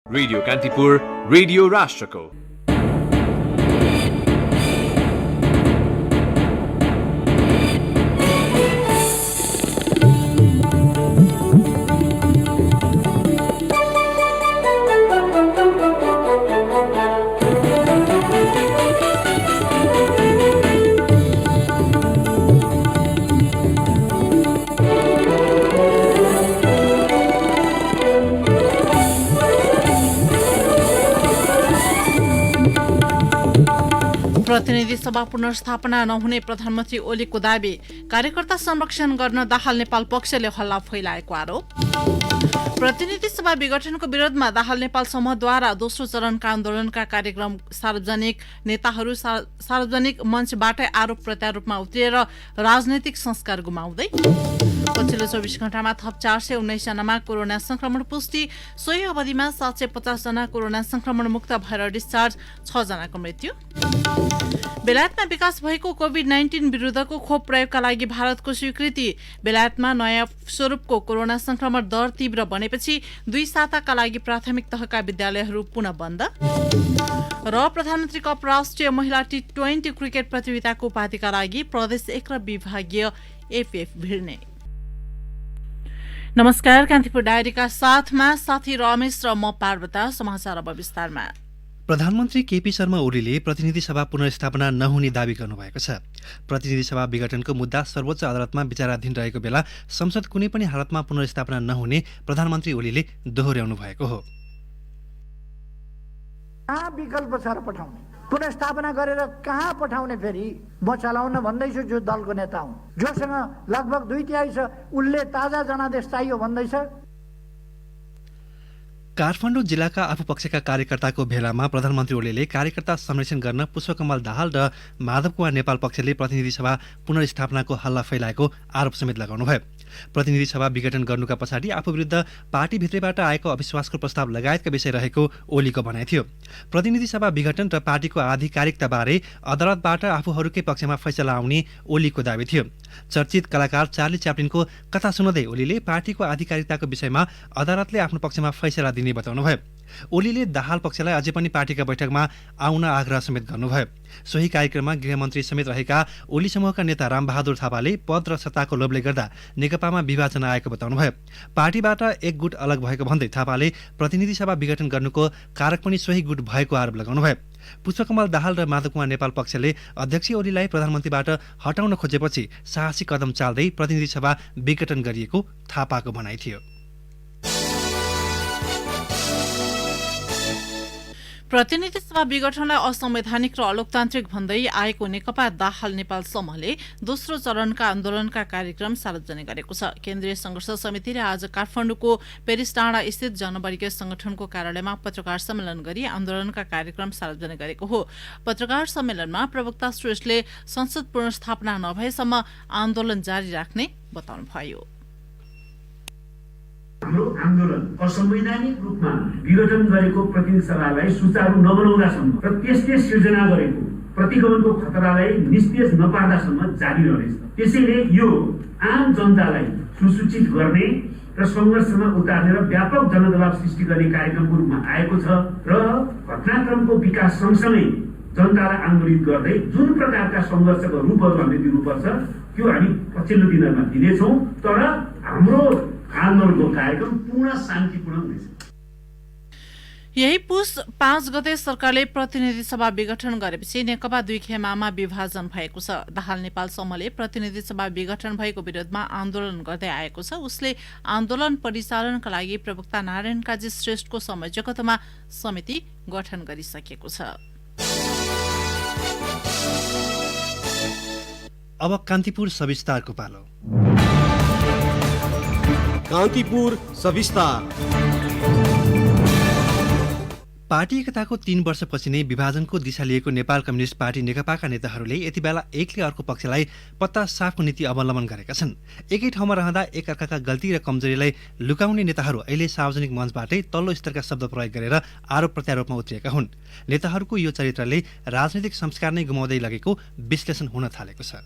Radio Kantipur radio राष्ट्रको प्रतिनिधि सभा पुनर्स्थापना नहुने प्रधानमन्त्री ओलीको दावी, कार्यकर्ता संरक्षण गर्न दाहाल नेपाल पक्षले हल्ला फैलाएको आरोप। प्रतिनिधि सभा विघटनको विरोधमा दाहाल नेपाल समूहद्वारा दोस्रो चरणका आन्दोलनका कार्यक्रम सार्वजनिक, नेताहरू सार्वजनिक मञ्चबाटै आरोप प्रत्यारोपमा उत्रिएर राजनैतिक संस्कार गुमाउँदै। पछिल्लो 24 घण्टामा थप 419 जनामा कोरोना संक्रमण पुष्टि, सोही अवधिमा 750 जना कोरोना संक्रमण मुक्त भएर डिस्चार्ज, 6 जनाको मृत्यु। बेलायतमा विकास भएको कोभिड-19 विरुद्धको खोप प्रयोगका लागि भारतको स्वीकृति। बेलायतमा नयाँ स्वरूपको कोरोना संक्रमण दर तीव्र बनेपछि 2 साताका लागि प्राथमिक तहका विद्यालयहरू पुनः बन्द। र प्रधानमन्त्री कप राष्ट्रिय महिला T20 क्रिकेट प्रतियोगिताको उपाधिका लागि प्रदेश 1 र विभागीय एफएफ भिड्ने। नमस्कार, कान्तिपुर डायरीका साथमा साथी रमेश र म पार्वता। समाचार अब विस्तारमा। प्रधानमन्त्री केपी शर्मा ओलीले प्रतिनिधि सभा पुनर्स्थापना नहुने दावी गर्नुभएको छ। प्रतिनिधि सभा विघटनको मुद्दा सर्वोच्च अदालतमा विचाराधीन रहेको बेला संसद कुनै पनि हालतमा पुनर्स्थापना नहुने प्रधानमन्त्री ओलीले दोहोर्याउनु भएको हो। कहाँ विकल्प छ र पठाउने, पुनर्स्थापना गरेर कहाँ पठाउने? फेरि म चलाउन भन्दैछु, जो दलको नेता हुँ, जोसँग लगभग 2/3 छ, उसले ताजा जनादेश चाहियो भन्दैछ। काठमाडौँ जिल्लाका आफूपक्षका कार्यकर्ताको भेलामा प्रधानमन्त्री ओलीले कार्यकर्ता संरक्षण गर्न पुष्पकमल दाहाल र माधव कुमार नेपाल पक्षले प्रतिनिधि सभा पुनर्स्थापनाको हल्ला फैलाएको आरोप समेत लगाउनुभयो। प्रतिनिधि सभा विघटन गर्नुका पछाडि आफू विरुद्ध पार्टीभित्रैबाट आएको अविश्वासको प्रस्ताव लगायतका विषय रहेको ओलीको भनाइ थियो। प्रतिनिधि सभा विघटन र पार्टीको आधिकारिकताबारे अदालतबाट आफूहरूकै पक्षमा फैसला आउने ओलीको दावी थियो। चर्चित कलाकार चार्ली च्याप्लिनको कथा सुनाउँदै ओलीले पार्टीको आधिकारिकताको विषयमा अदालतले आफ्नो पक्षमा फैसला दिने बताउनुभयो। ओलीले दाहाल पक्षलाई अझै पनि पार्टीका बैठकमा आउन आग्रह समेत गर्नुभयो। सोही कार्यक्रममा गृहमन्त्री समेत रहेका ओली समूहका नेता रामबहादुर थापाले पद र सत्ताको लोभले गर्दा नेकपामा विभाजन आएको बताउनुभयो। पार्टीबाट एक गुट अलग भएको भन्दै थापाले प्रतिनिधि सभा विघटन गर्नुको कारक पनि सोही गुट भएको आरोप लगाउनुभयो। पुष्पकमल दाहाल र माधव कुमार नेपाल पक्षले अध्यक्ष ओलीलाई प्रधानमन्त्रीबाट हटाउन खोजेपछि साहसी कदम चाल्दै प्रतिनिधि सभा विघटन गरिएको थापाको भनाइ थियो। प्रतिनिधि सभा विघटनलाई असंवैधानिक र अलोकतान्त्रिक भन्दै आएको नेकपा दाहाल नेपाल समूहले दोस्रो चरणका आन्दोलनका कार्यक्रम सार्वजनिक गरेको छ। केन्द्रीय संघर्ष समितिले आज काठमाडौँको पेरिस डाँडा स्थित जनवर्गीय संगठनको कार्यालयमा पत्रकार सम्मेलन गरी आन्दोलनका कार्यक्रम सार्वजनिक गरेको हो। पत्रकार सम्मेलनमा प्रवक्ता श्रेष्ठले संसद पुनर्स्थापना नभएसम्म आन्दोलन जारी राख्ने बताउनुभयो। हाम्रो आन्दोलन असंवैधानिक रूपमा विघटन गरेको प्रतिनिधि सभालाई सुचारू नबनाउँदासम्म र त्यसले सिर्जना गरेको प्रतिगमनको खतरालाई निस्तेज नपार्दासम्म जारी रहनेछ। त्यसैले यो आम जनतालाई सुसूचित गर्ने र संघर्षमा उतार्ने र व्यापक जनदबाव सृष्टि गर्ने कार्यक्रमको रूपमा आएको छ र घटनाक्रमको विकास सँगसँगै जनतालाई आन्दोलित गर्दै जुन प्रकारका संघर्षको रूपहरू हामीले दिनुपर्छ त्यो हामी पछिल्लो दिनहरूमा दिनेछौँ। तर हाम्रो आन्दोलनको कार्यक्रम पूर्ण शान्तिपूर्ण हुनेछ। यही पुस 5 गते सरकारले प्रतिनिधि सभा विघटन गरेपछि नेकपा दुई खेमामा विभाजन भएको छ। दाहाल नेपाल समूहले प्रतिनिधि सभा विघटन भएको विरोधमा आन्दोलन गर्दै आएको छ। उसले आन्दोलन परिचालनका लागि प्रवक्ता नारायण काजी श्रेष्ठको संयोजकत्वमा समिति गठन गरिसकेको छ। अब कान्तिपुर सविस्तारको पालो। कान्तिपुर सविस्तार। पार्टी एकताको 3 वर्षपछि नै विभाजनको दिशा लिएको नेपाल कम्युनिस्ट पार्टी नेकपाका नेताहरूले यति बेला एकले अर्को पक्षलाई पत्ता साफको नीति अवलम्बन गरेका छन्। एकै ठाउँमा रहँदा एकअर्काका गल्ती र कमजोरीलाई लुकाउने नेताहरू अहिले सार्वजनिक मञ्चबाटै तल्लो स्तरका शब्द प्रयोग गरेर आरोप प्रत्यारोपमा उत्रिएका हुन्। नेताहरूको यो चरित्रले राजनैतिक संस्कार नै गुमाउँदै लगेको विश्लेषण हुन थालेको छ।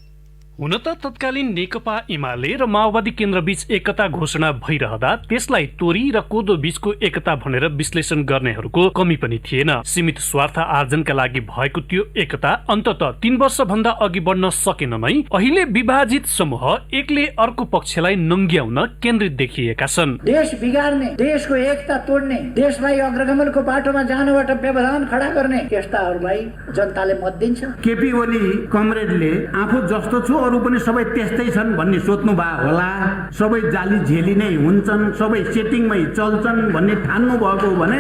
हुन त तत्कालीन नेकपा एमाले र माओवादी केन्द्रबीच एकता घोषणा भइरहँदा त्यसलाई तोरी र कोदो बीचको एकता भनेर विश्लेषण गर्नेहरूको कमी पनि थिएन। सीमित स्वार्थ आर्जनका लागि भएको त्यो एकता अन्ततः 3 वर्ष भन्दा अघि बढ्न सकेन नै अहिले विभाजित समूह एकले अर्को पक्षलाई नङ्ग्याउन केन्द्रित देखिएका छन्। देश बिगार्ने, देशको एकता तोड्ने, देशलाई अग्रगमनको बाटोमा जानबाट व्यवधान खडा गर्ने यस्ताहरूलाई जनताले मत दिन्छ। केपी ओली कमरेडले आफू जस्तो छु अरू पनि सबै त्यस्तै छन् भन्ने सोच्नु भए होला, सबै जाली झेली नै हुन्छन्, सबै सेटिङमै चल्छन् भन्ने ठान्नु भएको हो भने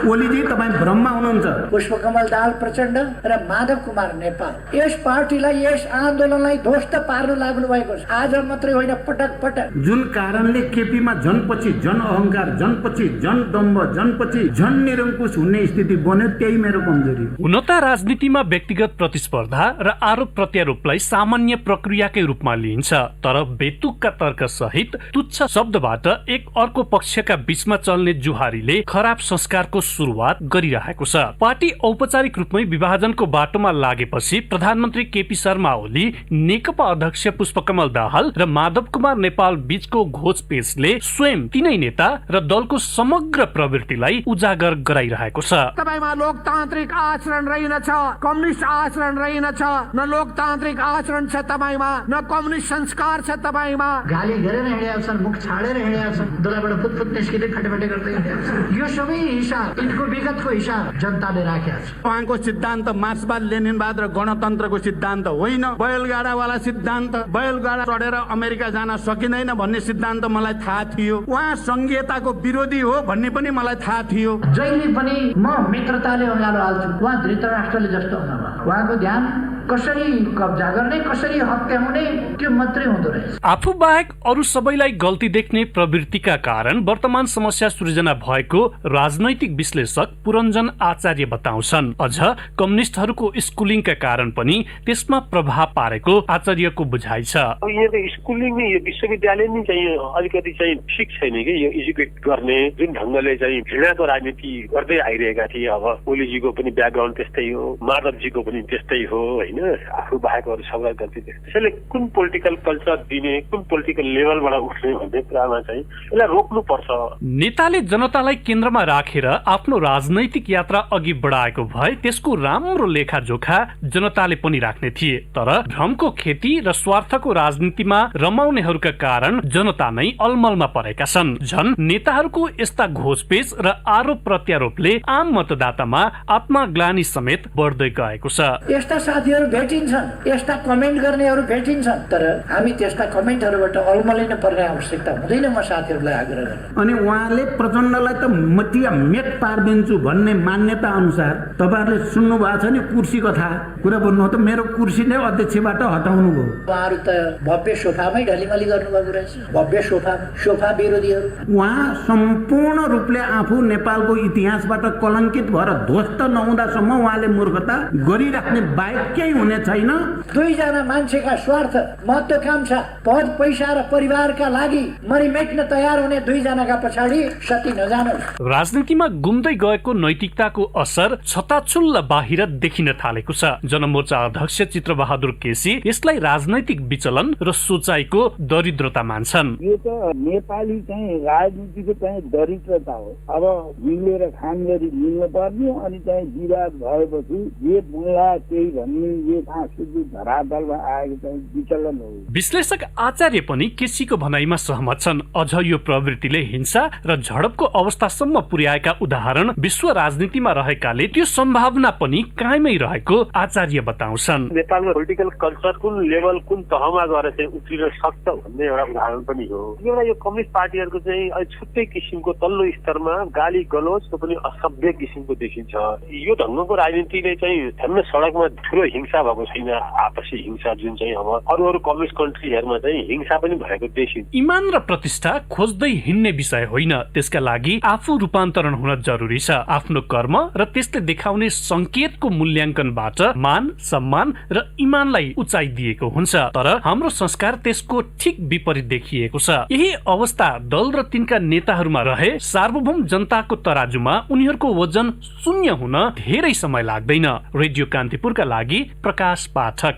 ओलीजी तपाईँ भ्रममा हुनुहुन्छ। पुष्पकमल दाहाल प्रचण्ड र माधव कुमार नेपाल यस पार्टीलाई, यस आन्दोलनलाई ध्वस्त पार्न लाग्नु भएको छ। आज मात्रै होइन, पटक पटक। जुन कारणले केपीमा जनपछि जन अहंकार, जनपछि जन दम्भ, जनपछि जन निरङ्कुश हुने स्थिति बन्यो, त्यही मेरो कमजोरी। हुन त राजनीतिमा व्यक्तिगत प्रतिस्पर्धा र आरोप प्रत्यारोपलाई सामान्य प्रक्रियाकै रूपमा लिइन्छ, तर बेतुकका तर्क सहित तुच्छ शब्दबाट एक अर्को पक्षका बीचमा चल्ने जुहारीले खराब संस्कारको सुरुवात गरिरहेको छ। पार्टी औपचारिक रूपमै विभाजनको बाटोमा लागेपछि प्रधानमन्त्री केपी शर्मा ओली, नेकपा अध्यक्ष पुष्पकमल दाहाल र माधव कुमार नेपाल बीचको घोचपेचले स्वयं तिनै नेता र दलको समग्र प्रवृत्तिलाई उजागर गराइरहेको छ। तपाईमा लोकतान्त्रिक आचरण रहेनछ, कम्युनिस्ट आचरण रहेनछ, न लोकतान्त्रिक आचरण छ तपाईमा, न कम्युनिस्ट संस्कार छ तपाईमा। गाली गरेर हिँडेका छन्, मुख छाडेर हिँडेका छन्, डोलाबाट फुटफुट निस्किँदै फटेफटे गर्दै हिँडेका छन्। यो सबै हिसाब, यिनको विगतको हिसाब जनताले राखेको छ। उहाँको सिद्धान्त मार्क्सवाद लेनिनवाद र गणतन्त्रको सिद्धान्त होइन, बैलगाडावाला सिद्धान्त। बैलगाडा चढेर अमेरिका जान सकिँदैन भन्ने सिद्धान्त मलाई थाहा थियो। उहाँ संघीयताको विरोधी हो भन्ने पनि मलाई थाहा थियो। जहिले पनि म मित्रताले अँगालो हाल्छु, उहाँ धृतराष्ट्रले जस्तो हुनुभयो। उहाँको ध्यान कसरी कब्जा गर्ने, कसरी हत्याउने, त्यो मात्रै हुँदो रहेछ। आफू बाहेक अरू सबैलाई गल्ती देख्ने प्रवृत्तिका कारण वर्तमान समस्या सृजना भएको राजनैतिक विश्लेषक पुरञ्जन आचार्य बताउँछन्। अझ कम्युनिस्टहरूको स्कुलिङका कारण पनि त्यसमा प्रभाव पारेको आचार्यको बुझाइ छ। यहाँ त स्कुलिङ यो विश्वविद्यालय नै चाहिँ अलिकति चाहिँ ठिक छैन कि यो एजुकेट गर्ने जुन ढङ्गले चाहिँ घृणाको राजनीति गर्दै आइरहेका थिए। अब ओलीजीको पनि ब्याकग्राउन्ड त्यस्तै हो, माधवजीको पनि त्यस्तै हो होइन, आफू बाहेकहरू सबलाई गल्ती देख्छ। त्यसैले कुन पोलिटिकल कल्चर दिने, कुन पोलिटिकल लेभलबाट उठ्ने भन्ने कुरामा चाहिँ यसलाई रोक्नु पर्छ। नेताले जनतालाई केन्द्रमा राखेर आफ्नो राजनैतिक यात्रा अघि बढाएको भए त्यसको राम्रो लेखाजोखा जनताले पनि राख्ने थिए, तर भ्रमको खेती र स्वार्थको राजनीतिमा रमाउनेहरूका कारण जनता नै अलमलमा परेका छन्। झन् नेताहरूको यस्ता घोचपेच र आरोप प्रत्यारोपले आम मतदातामा आत्मग्लानि समेत बढ्दै गएको छ। यस्ता साथीहरू भेटिन्छन्, यस्ता कमेन्ट गर्नेहरू भेटिन्छन्, तर हामी त्यस्ता कमेन्टहरूबाट अलमलिन पर्ने आवश्यकता हुँदैन। म साथीहरूलाई आग्रह गर्छु। अनि उहाँले प्रचण्डलाई त मटिया मेट पारिदिन्छु भन्ने मान्यता अनुसार तपाईँहरूले सुन्नु भएको छ नि कुर्सी कथा कुरा भन्नु हो त, मेरो कुर्सी नै अध्यक्षबाट हटाउनु भयो। उहाँहरू त भव्य सोफामै ढलिमली गर्नुभएको रहेछ, भव्य सोफा विरोधीहरू। उहाँ सम्पूर्ण रूपले आफू नेपालको इतिहासबाट कलङ्कित भएर ध्वस्त नहुँदासम्म उहाँले मूर्खता गरिराख्ने बाहेक केही हुने छैन। दुईजना मान्छेका स्वार्थ, महत्वाकांक्षा, पद पैसा र परिवारका लागि मरिमेट्न तयार हुने दुईजनाका पछाडि सती नजानु। राजनीतिमा गुम्दै गएको नैतिकताको असर छताछुल्ल बाहिर देखिन थालेको छ। जनमोर्चा अध्यक्ष चित्रबहादुर केसी यसलाई राजनैतिक विचलन र सोचाइको दरिद्रता मान्छन्। यो त नेपाली चाहिँ राजनीतिको चाहिँ दरिद्रता हो। अब मिलेर खान गरी मिल्नु पर्ने, अनि चाहिँ विवाद भएपछि जे मुला त्यही भन्ने यो सांस्कृतिक धरातलमा आएको चाहिँ विचलन हो। विश्लेषक आचार्य पनि केसीको भनाइमा सहमत छन्। अझ यो प्रवृत्तिले हिंसा र झडपको अवस्थासम्म पुर्याएका उदाहरण विश्व राजनीतिमा रहेकाले त्यो सम्भावना पनि कायमै रहेको आचार्य बताउँछन्। नेपालमा पोलिटिकल कल्चर कुन लेभल, कुन तहमा गएर चाहिँ उफ्रिन सक्छ भन्ने एउटा उदाहरण पनि हो। एउटा यो कम्युनिस्ट पार्टीहरूको चाहिँ छुट्टै किसिमको तल्लो स्तरमा गाली गलोचको पनि असभ्य किसिमको देखिन्छ। यो ढङ्गको राजनीतिले चाहिँ हेर्न सडकमा ठुलो हिंसा भएको छैन, आपसी हिंसा जुन चाहिँ अब अरू कम्युनिस्ट कन्ट्रीहरूमा चाहिँ हिंसा पनि भएको देखिन्छ। इमान र प्रतिष्ठा खोज्दै हिँड्ने विषय होइन, त्यसका लागि आफू रूपान्तरण हुन जरुरी छ। आफ्नो कर्म र त्यसले देखाउने संकेतको मूल्याङ्कनबाट मान, सम्मान र इमानलाई उचाइ दिएको हुन्छ, तर हाम्रो संस्कार त्यसको ठिक विपरीत देखिएको छ। यही अवस्था दल र तिनका नेताहरूमा रहे सार्वभौम जनताको तराजुमा उनीहरूको वजन शून्य हुन धेरै समय लाग्दैन। रेडियो कान्तिपुरका लागि प्रकाश पाठक।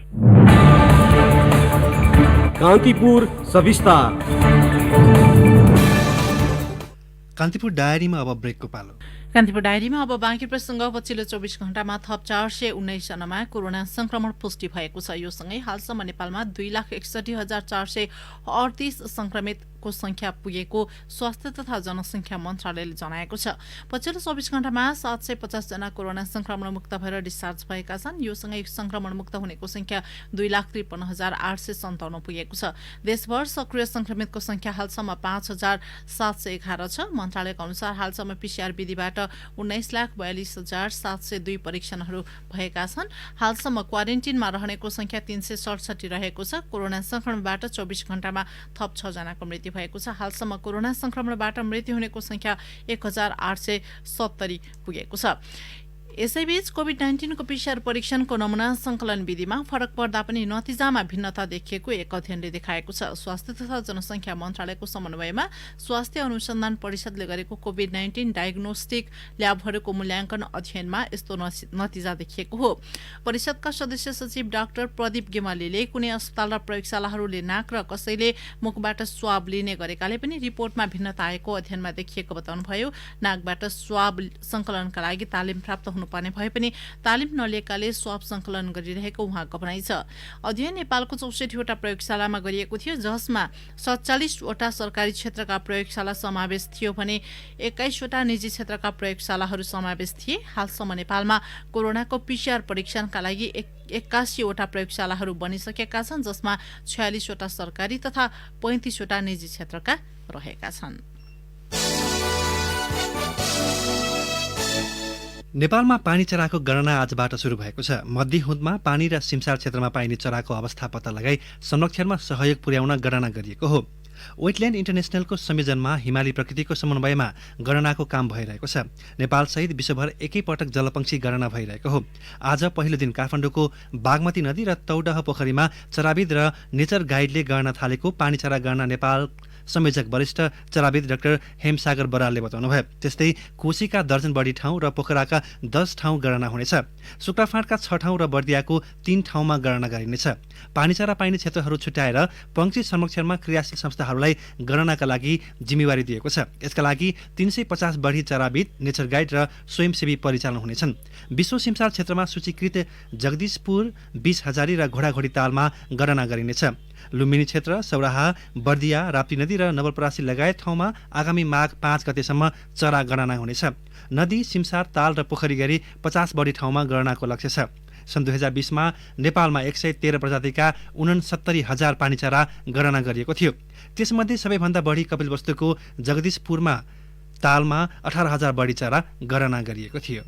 कान्तिपुर सविस्तार। कान्तिपुर डायरीमा अब ब्रेकको पालो। कान्तिपुर डायरीमा अब बाँकी प्रसङ्ग। पछिल्लो 24 घण्टामा थप 419 जनामा कोरोना संक्रमण पुष्टि भएको छ। यो सँगै हालसम्म नेपालमा 2,61,438 संक्रमितको संख्या पुगेको स्वास्थ्य तथा जनसंख्या मन्त्रालयले जनाएको छ। पछिल्लो 24 घण्टामा 750 जना कोरोना संक्रमण मुक्त भएर डिस्चार्ज भएका छन्। यो सँगै संक्रमण मुक्त हुनेको संख्या 2,53,857 पुगेको छ। देशभर सक्रिय संक्रमितको संख्या हालसम्म 5,711 छ। मन्त्रालयका अनुसार हालसम्म पीसीआर विधिबाट 19,42,702 परीक्षणहरू भएका छन्। हालसम्म क्वारेन्टिनमा रहनेको संख्या 367 रहेको छ। कोरोना संक्रमणबाट 24 घण्टामा थप 6 जनाको मृत्यु भएको छ। हालसम्म कोरोना संक्रमणबाट मृत्यु हुनेको संख्या 1,870 पुगेको छ। यसैबीच कोभिड-19 को पीसीआर परीक्षणको नमूना संकलन विधिमा फरक पर्दा पनि नतिजामा भिन्नता देखिएको एक अध्ययनले देखाएको छ। स्वास्थ्य तथा जनसंख्या मन्त्रालयको समन्वयमा स्वास्थ्य अनुसन्धान परिषदले गरेको कोभिड-19 डायग्नोस्टिक ल्याबहरूको मूल्याङ्कन अध्ययनमा यस्तो नतिजा देखिएको हो। परिषदका सदस्य सचिव डाक्टर प्रदीप गेमालीले कुनै अस्पताल र प्रयोगशालाहरूले नाक र कसैले मुखबाट स्वाब लिने गरेकाले पनि रिपोर्टमा भिन्नता आएको अध्ययनमा देखिएको बताउनुभयो। नाकबाट स्वाब संकलनका लागि तालिम प्राप्त हुनुपर्ने भए पनि तालिम नलिएकाले स्वाब संकलन गरिरहेको उहाँको भनाइ छ। अध्ययन नेपालको 64 वटा प्रयोगशालामा गरिएको थियो, जसमा 47 वटा सरकारी क्षेत्रका प्रयोगशाला समावेश थियो भने 21 वटा निजी क्षेत्रका प्रयोगशालाहरू समावेश थिए। हालसम्म नेपालमा कोरोनाको पीसीआर परीक्षणका लागि 81 वटा प्रयोगशालाहरू बनिसकेका छन्, जसमा 46 वटा सरकारी तथा 35 वटा निजी क्षेत्रका रहेका छन्। नेपालमा पानी चराको गणना आजबाट सुरु भएको छ। मध्यहुदमा पानी र सिमसार क्षेत्रमा पाइने चराको अवस्था पत्ता लगाई संरक्षणमा सहयोग पुर्याउन गणना गरिएको हो। वेटल्यान्ड इन्टरनेसनलको संयोजनमा हिमाली प्रकृतिको समन्वयमा गणनाको काम भइरहेको छ। नेपालसहित विश्वभर एकैपटक जलपक्षी गणना भइरहेको हो। आज पहिलो दिन काठमाडौँको बागमती नदी र तौडह पोखरीमा चराविद र नेचर गाइडले गर्न थालेको पानी चरा गणना नेपाल संयोजक वरिष्ठ चराविद डाक्टर हेमसागर बरालले बताउनुभयो। त्यस्तै कोशीका दर्जन बढी ठाउँ र पोखराका 10 ठाउँ गणना हुनेछ। सुक्राफाँटका 6 ठाउँ र बर्दियाको 3 ठाउँमा गणना गरिनेछ। पानीचरा पाइने क्षेत्रहरू छुट्याएर पंक्षी संरक्षणमा क्रियाशील संस्थाहरूलाई गणनाका लागि जिम्मेवारी दिएको छ। यसका लागि 350 बढी चराविद, नेचर गाइड र स्वयंसेवी परिचालन हुनेछन्। विश्व सिमसार क्षेत्रमा सूचीकृत जगदीशपुर, 20 हजारी र घोडाघोडी तालमा गणना गरिनेछ। लुम्बिनी क्षेत्र, सौराहा, बर्दिया, राप्ती नदी र नवलपरासी लगायत ठाउँमा आगामी माघ 5 गतेसम्म चरा गणना हुनेछ। नदी, सिमसार, ताल र पोखरी गरी 50 बढी ठाउँमा गणनाको लक्ष्य छ। सन् 2020 मा नेपालमा 113 प्रजातिका 69,000 पानीचरा गणना गरिएको थियो। त्यसमध्ये सबैभन्दा बढी कपिलवस्तुको जगदीशपुरमा तालमा 18,000 बढी चरा गणना गरिएको थियो।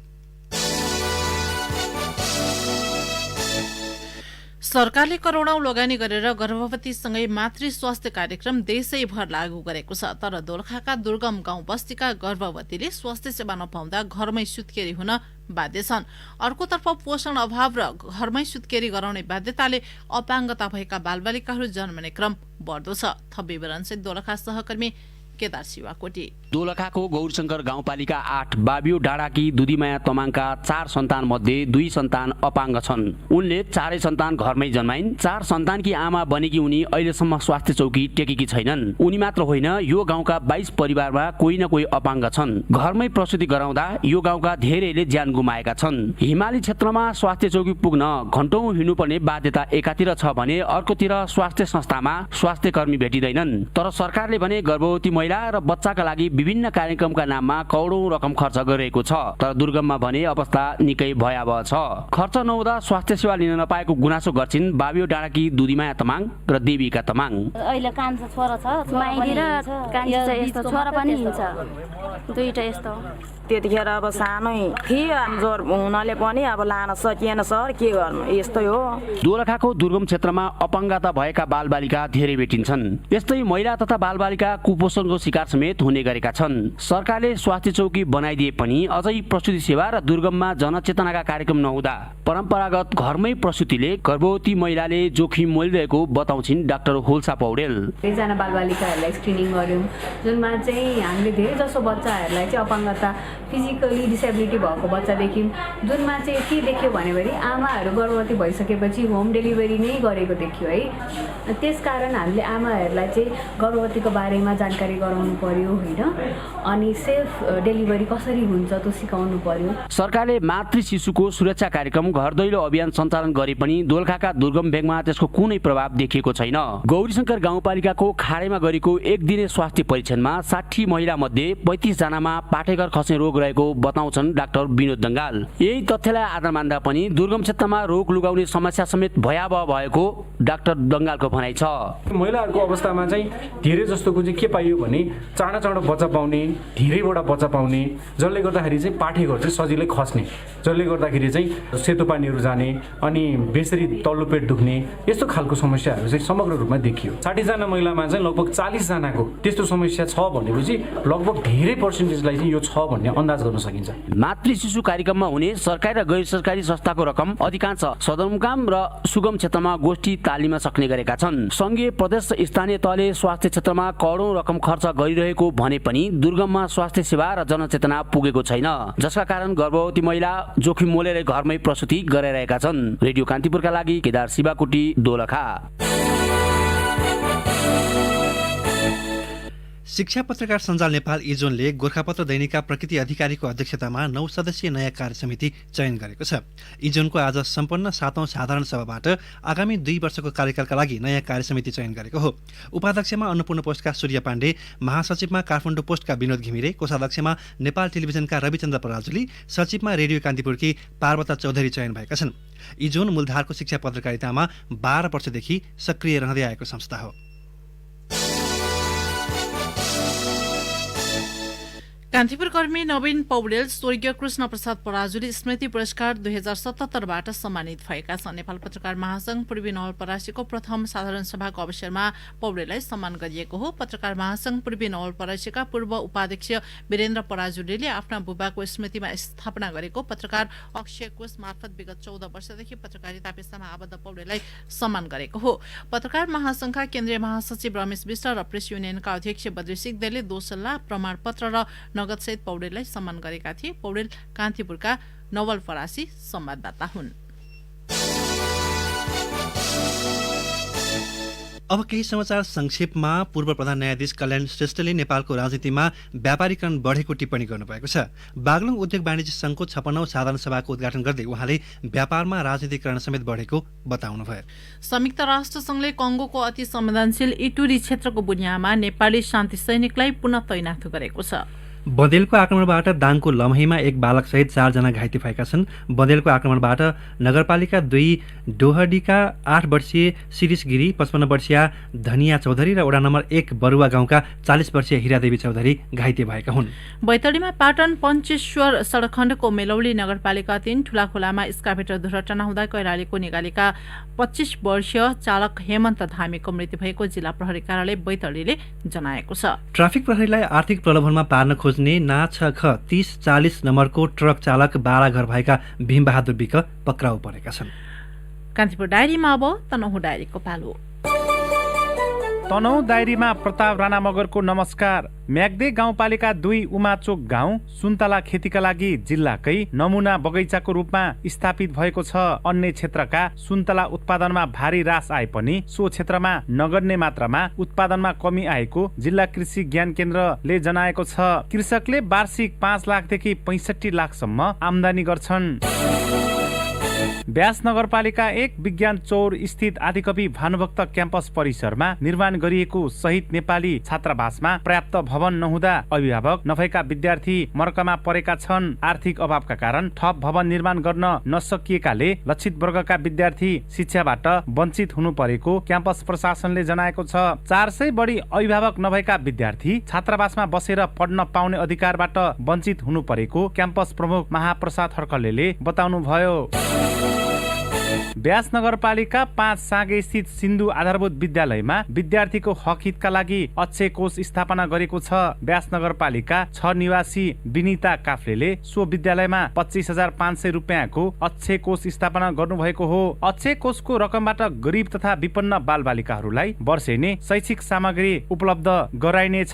सरकारले करोडौं लगानी गरेर गर्भवतीसँगै मातृ स्वास्थ्य कार्यक्रम देशैभर लागू गरेको छ। तर दोलखाका दुर्गम गाउँ बस्तीका गर्भवतीले स्वास्थ्य सेवा नपाउँदा घरमै सुत्केरी हुन बाध्य छन्। अर्कोतर्फ पोषण अभाव र घरमै सुत्केरी गराउने बाध्यताले अपाङ्गता भएका बालबालिकाहरू जन्मने क्रम बढ्दो छ। थप विवरण चाहिँ दोलखा सहकर्मी केदार शिवाकोटी। दोलखाको गौरशंकर गाउँपालिका 8 बाबियो डाँडाकी दुधीमाया तमाङका 4 सन्तान मध्ये 2 सन्तान अपाङ्ग छन्। उनले 4 सन्तान घरमै जन्माइन्। 4 सन्तानकी आमा बनेकी उनी अहिलेसम्म स्वास्थ्य चौकी टेकेकी छैनन्। उनी मात्र होइन, यो गाउँका 22 परिवारमा कोही न कोही अपाङ्ग छन्। घरमै प्रसुति गराउँदा यो गाउँका धेरैले ज्यान गुमाएका छन्। हिमाली क्षेत्रमा स्वास्थ्य चौकी पुग्न घण्टौं हिँड्नुपर्ने बाध्यता एकातिर छ भने अर्कोतिर स्वास्थ्य संस्थामा स्वास्थ्य कर्मी भेटिँदैनन्। तर सरकारले भने गर्भवती महिला र बच्चाका लागि विभिन्न कार्यक्रमका नाममा करोडौं रकम खर्च गरिरहेको छ। तर दुर्गममा भने अवस्था निकै भयावह छ। खर्च नहुँदा स्वास्थ्य सेवा लिन नपाएको गुनासो गर्छिन् बाबियो डाँडाकी दुधीमाया तमाङ र देवीका तमाङ। अहिले कान्छो छोरा छ, माइली र कान्छी चाहिँ यस्तो छोरा पनि हिँड्छ, दुईटा यस्तो। त्यतिखेर अब सानै थियो, ज्वरो हुनाले पनि अब लान सकिएन सर, के गर्नु, यस्तै हो। दोलखाको दुर्गम क्षेत्रमा अपाङ्गता भएका बालबालिका धेरै भेटिन्छन्। यस्तै महिला तथा बालबालिका कुपोषणको शिकार समेत हुने गरेका छन्। सरकारले स्वास्थ्य चौकी बनाइदिए पनि अझै प्रसुति सेवा र दुर्गममा जनचेतनाका कार्यक्रम नहुँदा परम्परागत घरमै प्रसुतिले गर्भवती महिलाले जोखिम मोलिरहेको बताउँछिन् डाक्टर होल्सा पौडेल। एकजना बालबालिकाहरूलाई स्क्रिनिङ गर्यौँ, जुनमा चाहिँ हामीले धेरै जसो बच्चाहरूलाई चाहिँ अपाङ्गता फिजिकली डिसेबिलिटी भएको बच्चा देख्यौँ, जुनमा चाहिँ के देख्यो भने आमाहरू गर्भवती भइसकेपछि होम डेलिभरी नै गरेको देखियो है। त्यसकारण हामीले आमाहरूलाई चाहिँ गर्भवतीको बारेमा जानकारी गराउनु पर्यो होइन, अनि सेल्फ डेलिभरी कसरी हुन्छ त्यो सिकाउनु पर्यो। सरकारले मातृ शिशुको सुरक्षा कार्यक्रम घर दैलो अभियान सञ्चालन गरे पनि दोलखाका दुर्गम भेगमा त्यसको कुनै प्रभाव देखिएको छैन। गौरीशंकर गाउँपालिकाको खारेमा गरेको एक दिने स्वास्थ्य परीक्षणमा 60 महिला मध्ये 35 जनामा पाठेघर खस्ने रोग रहेको बताउँछन् डाक्टर विनोद दङ्गाल। यही तथ्यलाई आधार मान्दा पनि दुर्गम क्षेत्रमा रोग लुगाउने समस्या समेत भयावह भएको डाक्टर दङ्गालको भनाइ छ। महिलाहरूको अवस्थामा चाहिँ धेरै जस्तोको चाहिँ के पाइयो भने चाँडो बच्चा पाउने, धेरैवटा बच्चा पाउने, जसले गर्दाखेरि चाहिँ पाठेघर चाहिँ सजिलै खस्ने, जसले गर्दाखेरि चाहिँ सेतो पानीहरू जाने अनि बेसरी तल्लो पेट दुख्ने, यस्तो खालको समस्याहरू चाहिँ समग्र रूपमा देखियो। 60 जना महिलामा चाहिँ लगभग 40 जनाको त्यस्तो समस्या छ भनेपछि लगभग धेरै पर्सेन्टेजलाई चाहिँ यो छ भन्ने अन्दाज गर्न सकिन्छ। मातृ शिशु कार्यक्रममा हुने सरकारी र गैर सरकारी संस्थाको रकम अधिकांश सदरमुकाम र सुगम क्षेत्रमा गोष्ठी तालिममा सक्ने गरेका छन्। संघीय प्रदेश स्थानीय तहले स्वास्थ्य क्षेत्रमा करोडौं रकम खर्च गरिरहेको भने पनि दुर्गममा स्वास्थ्य सेवा र जनचेतना पुगेको छैन, जसका कारण गर्भवती महिला जोखिम मोलेर घरमै प्रसुति गरिरहेका छन्। रेडियो कान्तिपुरका लागि केदार शिवाकोटी, दोलखा। शिक्षा पत्रकार सञ्जाल नेपाल इजोनले गोरखापत्र दैनिकका प्रकृति अधिकारीको अध्यक्षतामा 9 सदस्यीय नयाँ कार्यसमिति चयन गरेको छ। इजोनको आज सम्पन्न 7औं साधारण सभाबाट आगामी 2 वर्षको कार्यकालका लागि नयाँ कार्यसमिति चयन गरेको हो। उपाध्यक्षमा अन्नपूर्ण पोस्टका सूर्य पाण्डे, महासचिवमा काठमाडौँ पोस्टका विनोद घिमिरे, कोषाध्यक्षमा नेपाल टेलिभिजनका रविचन्द्र पराजुली, सचिवमा रेडियो कान्तिपुरकी पार्वता चौधरी चयन भएका छन्। इजोन मूलधारको शिक्षा पत्रकारितामा 12 वर्षदेखि सक्रिय रहँदै आएको संस्था हो। कान्तिपुर कर्मी नवीन पौडेल स्वर्गीय कृष्ण प्रसाद पराजुली स्मृति पुरस्कार 2077बाट सम्मानित भएका छन्। नेपाल पत्रकार महासंघ पूर्वी नवलपरासीको प्रथम साधारण सभाको अवसरमा पौडेललाई सम्मान गरिएको हो। पत्रकार महासंघ पूर्वी नवलपरासीका पूर्व उपाध्यक्ष वीरेन्द्र पराजुलीले आफ्ना बुबाको स्मृतिमा स्थापना गरेको पत्रकार अक्षय कोष मार्फत विगत 14 वर्षदेखि पत्रकारिता पेसामा आबद्ध पौडेललाई सम्मान गरेको हो। पत्रकार महासंघका केन्द्रीय महासचिव रमेश विष्ट र प्रेस युनियनका अध्यक्ष बद्री सिग्देलले दोसल्ला प्रमाणपत्र र नगदसहित पौडेललाई सम्मान गरेका थिए। पौडेल कान्तिपुरका नवलपरासी संवाददाता हुन्। अब केही समाचार संक्षेपमा। पूर्व प्रधान न्यायाधीश कल्याण श्रेष्ठले नेपालको राजनीतिमा व्यापारीकरण बढेको टिप्पणी गर्नुभएको छ। बागलुङ उद्योग वाणिज्य संघको 56औं साधारण सभाको उद्घाटन गर्दै उहाँले व्यापारमा राजनीतिकरण समेत बढेको बताउनुभयो। संयुक्त राष्ट्र संघले कङ्गोको अति संवेदनशील इटुरी क्षेत्रको बुनियादमा नेपाली शान्ति सैनिकलाई पुनः तैनाथ गरेको छ। बँदेलको आक्रमणबाट दाङको लम्हीमा एक बालकसहित 4 जना घाइते भएका छन्। बँदेलको आक्रमणबाट नगरपालिका 2 डोहडीका 8 वर्षीय शिरीष गिरी, 55 वर्षीय धनिया चौधरी र वडा नम्बर 1 बरुवा गाउँका 40 वर्षीय हिरादेवी चौधरी घाइते भएका हुन्। बैतडीमा पाटन पञ्चेश्वर सडक खण्डको मेलौली नगरपालिका 3 ठुलाखोलामा स्काभेटर दुर्घटना हुँदा कैलालीको निगालीका 25 वर्षीय चालक हेमन्त धामीको मृत्यु भएको जिल्ला प्रहरी कार्यालय बैतडीले जनाएको छ। ट्राफिक प्रहरीलाई आर्थिक प्रलोभनमा पार्न खोज्ने नाछख 3040 नम्बरको ट्रक चालक 12 घर भएका भीमबहादुर विक पक्राउ परेका छन्। कान्तिपुर डायरीमा अब तनहुँ डायरीको पालो। तनहुँ डायरीमा प्रताप राणा मगरको नमस्कार। म्याग्दे गाउँपालिका 2 उमाचोक गाउँ सुन्तला खेतीका लागि जिल्लाकै नमुना बगैँचाको रूपमा स्थापित भएको छ। अन्य क्षेत्रका सुन्तला उत्पादनमा भारी ह्रास आए पनि सो क्षेत्रमा नगर्ने मात्रामा उत्पादनमा कमी आएको जिल्ला कृषि ज्ञान केन्द्रले जनाएको छ। कृषकले वार्षिक 5 लाखदेखि 65 लाखसम्म आम्दानी गर्छन्। व्यास नगरपालिका 1 विज्ञान चौर स्थित आदिकवि भानुभक्त क्याम्पस परिसरमा निर्माण गरिएको शहीद नेपाली छात्रावासमा पर्याप्त भवन नहुँदा अभिभावक नभएका विद्यार्थी मर्कमा परेका छन्। आर्थिक अभावका कारण थप भवन निर्माण गर्न नसकिएकाले लक्षित वर्गका विद्यार्थी शिक्षाबाट वञ्चित हुनु परेको क्याम्पस प्रशासनले जनाएको छ। 400 बढी अभिभावक नभएका विद्यार्थी छात्रावासमा बसेर पढ्न पाउने अधिकारबाट वञ्चित हुनु परेको क्याम्पस प्रमुख महाप्रसाद हर्कलेले बताउनु भयो। व्यास नगरपालिका 5 सागे स्थित सिन्धु आधारभूत विद्यालयमा विद्यार्थीको हक हितका लागि अक्षय कोष स्थापना गरेको छ। व्यास नगरपालिका 6 निवासी विनिता काफ्लेले सो विद्यालयमा 25,500 रुपियाँको अक्षय कोष स्थापना गर्नुभएको हो। अक्षय कोषको रकमबाट गरिब तथा विपन्न बालबालिकाहरूलाई वर्षेनी शैक्षिक सामग्री उपलब्ध गराइनेछ।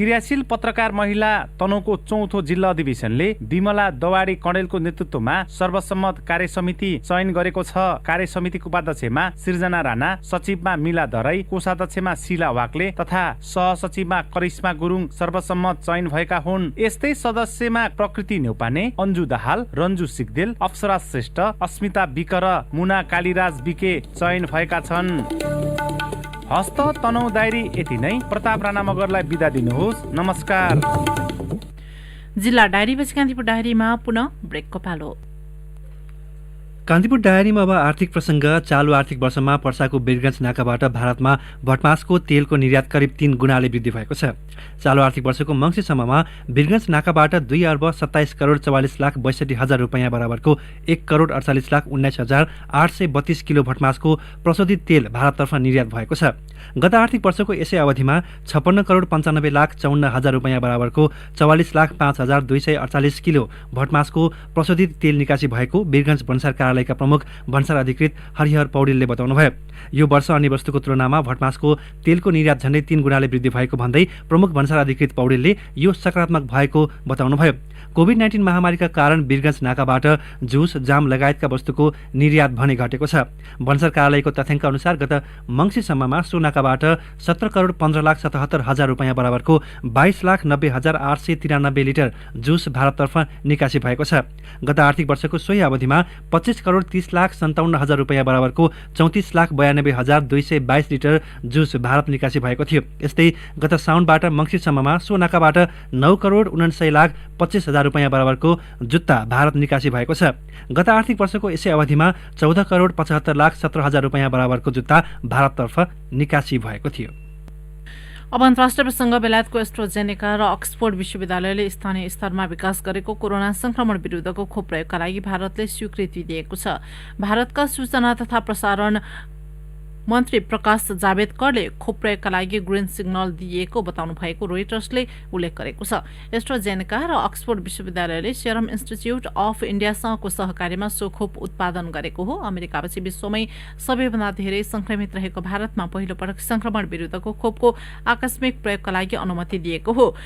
क्रियाशील पत्रकार महिला तनहुँको 4औं जिल्ला अधिवेशनले विमला दवाडी कणेलको नेतृत्वमा सर्वसम्मत कार्यसमिति चयन गरेको छ। कार्यसमितिको उपाध्यक्षमा सृजना राणा, सचिवमा मिला दराई, कोषाध्यक्षमा शीला वाक्ले तथा सहसचिवमा करिश्मा गुरुङ सर्वसम्मत चयन भएका हुन्। यस्तै सदस्यमा प्रकृति न्यौपाने, अन्जु दाहाल, रन्जु सिगदेल, अप्सरा श्रेष्ठ, अस्मिता विक र मुना कालीराज विके चयन भएका छन्। हस्त तनहु डायरी यति नै। प्रताप राणा मगरलाई बिदा दिनुहोस्। नमस्कार। जिल्ला डायरीपछि कान्तिपुर डायरीमा पुनः ब्रेकको पालो। कान्तिपुर डायरीमा अब आर्थिक प्रसङ्ग। चालु आर्थिक वर्षमा पर्साको वीरगञ्ज नाकाबाट भारतमा भटमासको तेलको निर्यात करिब 3 गुणाले वृद्धि भएको छ। चालु आर्थिक वर्षको मङ्सिरसम्ममा वीरगञ्ज नाकाबाट 2 अर्ब 27 करोड 44 लाख 62 हजार रुपैयाँ बराबरको 1 करोड 48 लाख 19 हजार 832 किलो भटमासको प्रशोधित तेल भारततर्फ निर्यात भएको छ। गत आर्थिक वर्षको यसै अवधिमा 56 करोड 95 लाख 54 हजार रुपैयाँ बराबरको 44 लाख 5 हजार 248 किलो भटमासको प्रशोधित तेल निकासी भएको वीरगञ्ज भन्सार कार्यालयका प्रमुख भन्सार अधिकृत हरिहर पौडेलले बताउनुभयो। यो वर्ष अन्य वस्तुको तुलनामा भटमासको तेलको निर्यात झण्डै 3 गुणाले वृद्धि भएको भन्दै प्रमुख भन्सार अधिकृत पौडेलले यो सकारात्मक भएको बताउनुभयो। कोभिड-19 महामारीका कारण वीरगञ्ज नाकाबाट जुस, जाम लगायतका वस्तुको निर्यात भने घटेको छ। भन्सार कार्यालयको तथ्याङ्क अनुसार गत मङ्सिरसम्ममा सो नाकाबाट 17 करोड 15 लाख 77 हजार रुपैयाँ बराबरको 22 लाख 90 हजार 893 लिटर जुस भारततर्फ निकासी भएको छ। गत आर्थिक वर्षको सोही अवधिमा 25 करोड 30 लाख 57 हजार रुपैयाँ बराबरको 34 लाख 92 हजार 222 लिटर जुस भारत निकासी भएको थियो। यस्तै गत साउनबाट मङ्सिरसम्ममा सो नाकाबाट 9 करोड 49 लाख 25 हजार रुपैयाँ बराबरको जुत्ता भारत निकासी भएको छ। गत आर्थिक वर्षको यसै अवधिमा 14 करोड 75 लाख 17 हजार रुपैयाँ बराबरको जुत्ता भारततर्फ निकासी भएको थियो। अब अन्तर्राष्ट्रिय प्रसङ्ग। बेलायतको एस्ट्राजेनेका र अक्सफोर्ड विश्वविद्यालयले स्थानीय स्तरमा विकास गरेको कोरोना संक्रमण विरुद्धको खोप प्रयोगका लागि भारतले स्वीकृति दिएको छ। भारतका सूचना तथा प्रसारण मन्त्री प्रकाश जावडेकरले खोप प्रयोगका लागि ग्रीन सिग्नल दिएको बताउनु भएको रोइटर्सले उल्लेख गरेको छ। एस्ट्राजेनेका र अक्सफोर्ड विश्वविद्यालयले सेरम इन्स्टिच्युट अफ इन्डियासँगको सहकार्यमा सो खोप उत्पादन गरेको हो। अमेरिकापछि विश्वमै सबैभन्दा धेरै संक्रमित रहेको भारतमा पहिलो पटक संक्रमण विरुद्धको खोपको आकस्मिक प्रयोगका लागि अनुमति दिएको हो।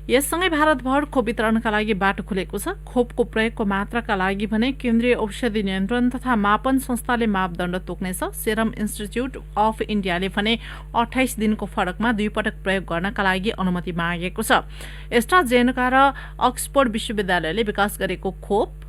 यससँगै भारतभर खोप वितरणका लागि बाटो खुलेको छ। खोपको प्रयोगको मात्राका लागि भने केन्द्रीय औषधि नियन्त्रण तथा मापन संस्थाले मापदण्ड तोक्नेछ। सेरम इन्स्टिच्युट अफ इन्डियाले भने 28 दिनको फरकमा 2 पटक प्रयोग गर्नका लागि अनुमति मागेको छ। एस्ट्राजेनेका र अक्सफोर्ड विश्वविद्यालयले विकास गरेको खोप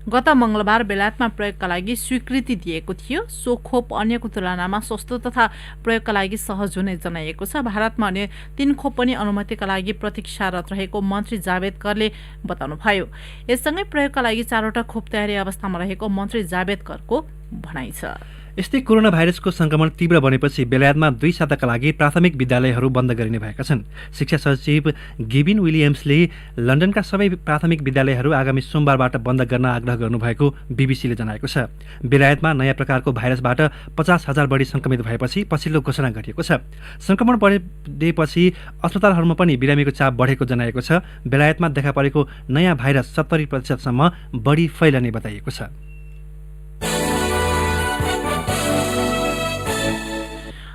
गत मंगलबार बेलायतमा प्रयोगका लागि स्वीकृति दिएको थियो। सो खोप अन्यको तुलनामा सस्तो तथा प्रयोगका लागि सहज हुने जनाइएको छ। भारतमा अन्य 3 खोप पनि अनुमतिका लागि प्रतीक्षारत रहेको मन्त्री जावडेकरले बताउनुभयो। यससँगै प्रयोगका लागि 4वटा खोप तयारी अवस्थामा रहेको मन्त्री जावडेकरको भनाइ छ। यस्तै कोरोना भाइरसको संक्रमण तीव्र बनेपछि बेलायतमा 2 साताका लागि प्राथमिक विद्यालयहरू बन्द गरिने भएका छन्। शिक्षा सचिव गिबिन विलियम्सले लन्डनका सबै प्राथमिक विद्यालयहरू आगामी सोमबारबाट बन्द गर्न आग्रह गर्नुभएको बीबीसीले जनाएको छ। बेलायतमा नयाँ प्रकारको भाइरसबाट 50,000 बढी संक्रमित भएपछि पछिल्लो घोषणा गरिएको छ। संक्रमण बढेपछि अस्पतालहरूमा पनि बिरामीको चाप बढेको जनाएको छ। बेलायतमा देखा परेको नयाँ भाइरस 70% सम्म बढी फैलने बताइएको छ।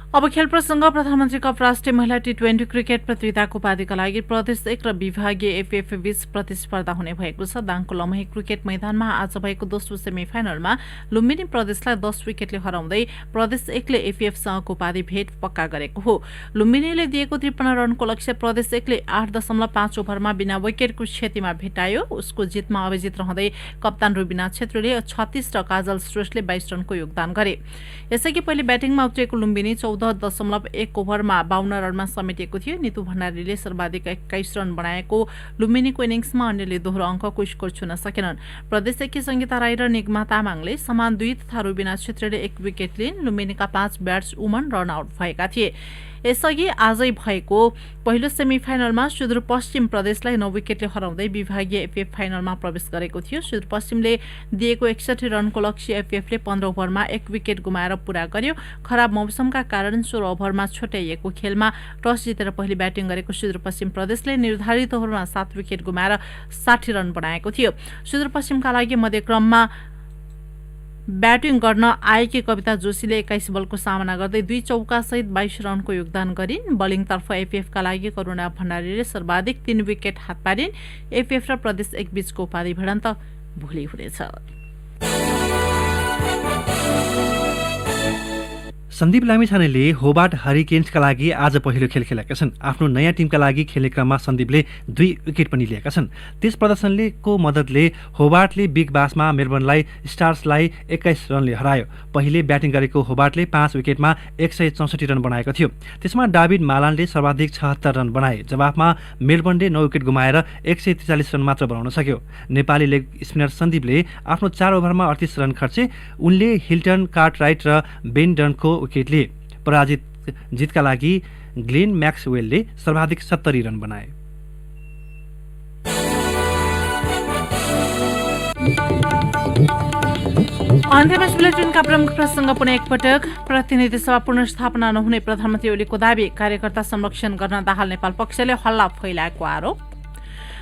अब खेल प्रसङ्ग। प्रधानमन्त्री कप राष्ट्रिय महिला टी20 क्रिकेट प्रतियोगिताको उपाधिका लागि प्रदेश 1 र विभागीय एफएफ बीच प्रतिस्पर्धा हुने भएको छ। दाङको लमही क्रिकेट मैदानमा आज भएको दोस्रो सेमिफाइनलमा लुम्बिनी प्रदेशलाई 10 विकेटले हराउँदै प्रदेश 1 ले एफएफसँगको उपाधि भेट पक्का गरेको हो। लुम्बिनीले दिएको 53 रनको लक्ष्य प्रदेश 1 ले 8.5 ओभरमा बिना विकेटको क्षतिमा भेटायो। उसको जितमा अभिजित रहँदै कप्तान रुबिना छेत्रीले 36 र काजल श्रेष्ठले 22 रनको योगदान गरे। यसअघि पहिले ब्याटिङमा उत्रिएको लुम्बिनी 14.1 ओभरमा 52 रनमा समेटिएको थियो। नितु भण्डारीले सर्वाधिक 21 रन बनाएको लुम्बिनीको इनिङ्समा अन्यले दोहोरो अङ्कको स्कोर छुन सकेनन्। प्रदेश 1 की संगीता राई र निगमा तामाङले समान 2 तथा रुबिना छेत्रीले 1 विकेट लिइन्। लुम्बिनीका 5 ब्याट्सवुमन रन आउट भएका थिए। यसअघि आजै भएको पहिलो सेमिफाइनलमा सुदूरपश्चिम प्रदेशलाई 9 विकेटले हराउँदै विभागीय एफएफ फाइनलमा प्रवेश गरेको थियो। सुदूरपश्चिमले दिएको 61 रनको लक्ष्य एफएफले 15 ओभरमा 1 विकेट गुमाएर पूरा गर्यो। खराब मौसमका कारण 16 ओभरमा छुट्याइएको खेलमा टस जितेर पहिले ब्याटिङ गरेको सुदूरपश्चिम प्रदेशले निर्धारित ओभरमा 7 विकेट गुमाएर 60 रन बनाएको थियो। सुदूरपश्चिमका लागि मध्यक्रममा ब्याटिङ गर्न आएकी कविता जोशीले 21 बलको सामना गर्दै 2 चौकासहित 22 रनको योगदान गरिन्। बलिङतर्फ एफएफका लागि करुणा भण्डारीले सर्वाधिक 3 विकेट हात पारिन्। एफएफ र प्रदेश 1 बीचको उपाधि भिडन्त भोलि हुनेछ। सन्दीप लामिछानेले होबार्ट हरिकेन्सका लागि आज पहिलो खेल खेलेका छन्। आफ्नो नयाँ टिमका लागि खेल्ने क्रममा सन्दीपले 2 विकेट पनि लिएका छन्। त्यस प्रदर्शनको मद्दतले होबार्टले बिग बासमा मेलबर्नलाई स्टार्सलाई 21 रनले हरायो। पहिले ब्याटिङ गरेको होबार्टले 5 विकेटमा 164 रन बनाएको थियो। त्यसमा डाभिड मालानले सर्वाधिक 76 रन बनाए। जवाफमा मेलबर्नले 9 विकेट गुमाएर 143 रन मात्र बनाउन सक्यो। नेपाली लेग स्पिनर सन्दीपले आफ्नो 4 ओभरमा 38 रन खर्चे। उनले हिल्टन, कार्टराइट र बेन डनको विकेट लिए। पराजित जितका लागि ग्लेन म्याक्सवेलले सर्वाधिक 70 रन बनाए। अन्त्यमा बुलेटिनका प्रमुख प्रसङ्ग पुनः एकपटक। प्रतिनिधि सभा पुनर्स्थापना नहुने प्रधानमन्त्री ओलीको दावी। कार्यकर्ता संरक्षण गर्न दाहाल नेपाल पक्षले हल्ला फैलाएको आरोप।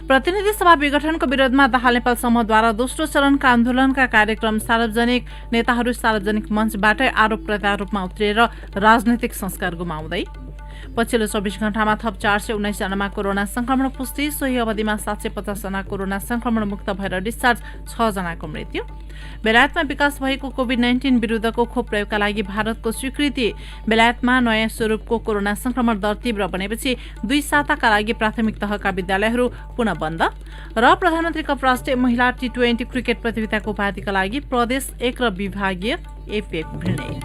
प्रतिनिधि सभा विघटनको विरोधमा दाहाल नेपाल समूहद्वारा दोस्रो चरणका आन्दोलनका कार्यक्रम सार्वजनिक नेताहरू सार्वजनिक मञ्चबाटै आरोप प्रत्यारोपमा उत्रिएर राजनैतिक संस्कार गुमाउँदै। पछिल्लो 24 घण्टामा थप 419 जनामा कोरोना संक्रमण पुष्टि। सोही अवधिमा 750 जना कोरोना संक्रमण मुक्त भएर डिस्चार्ज, 6 जनाको मृत्यु। बेलायतमा विकास भएको कोभिड-19 विरुद्धको खोप प्रयोगका लागि भारतको स्वीकृति। बेलायतमा नयाँ स्वरूपको कोरोना संक्रमण दर तीव्र बनेपछि 2 साताका लागि प्राथमिक तहका विद्यालयहरू पुनः बन्द। र प्रधानमन्त्री कप राष्ट्रिय महिला T20 क्रिकेट प्रतियोगिताको उपाधिका लागि प्रदेश 1 र विभागीय एफएफ भिड्ने।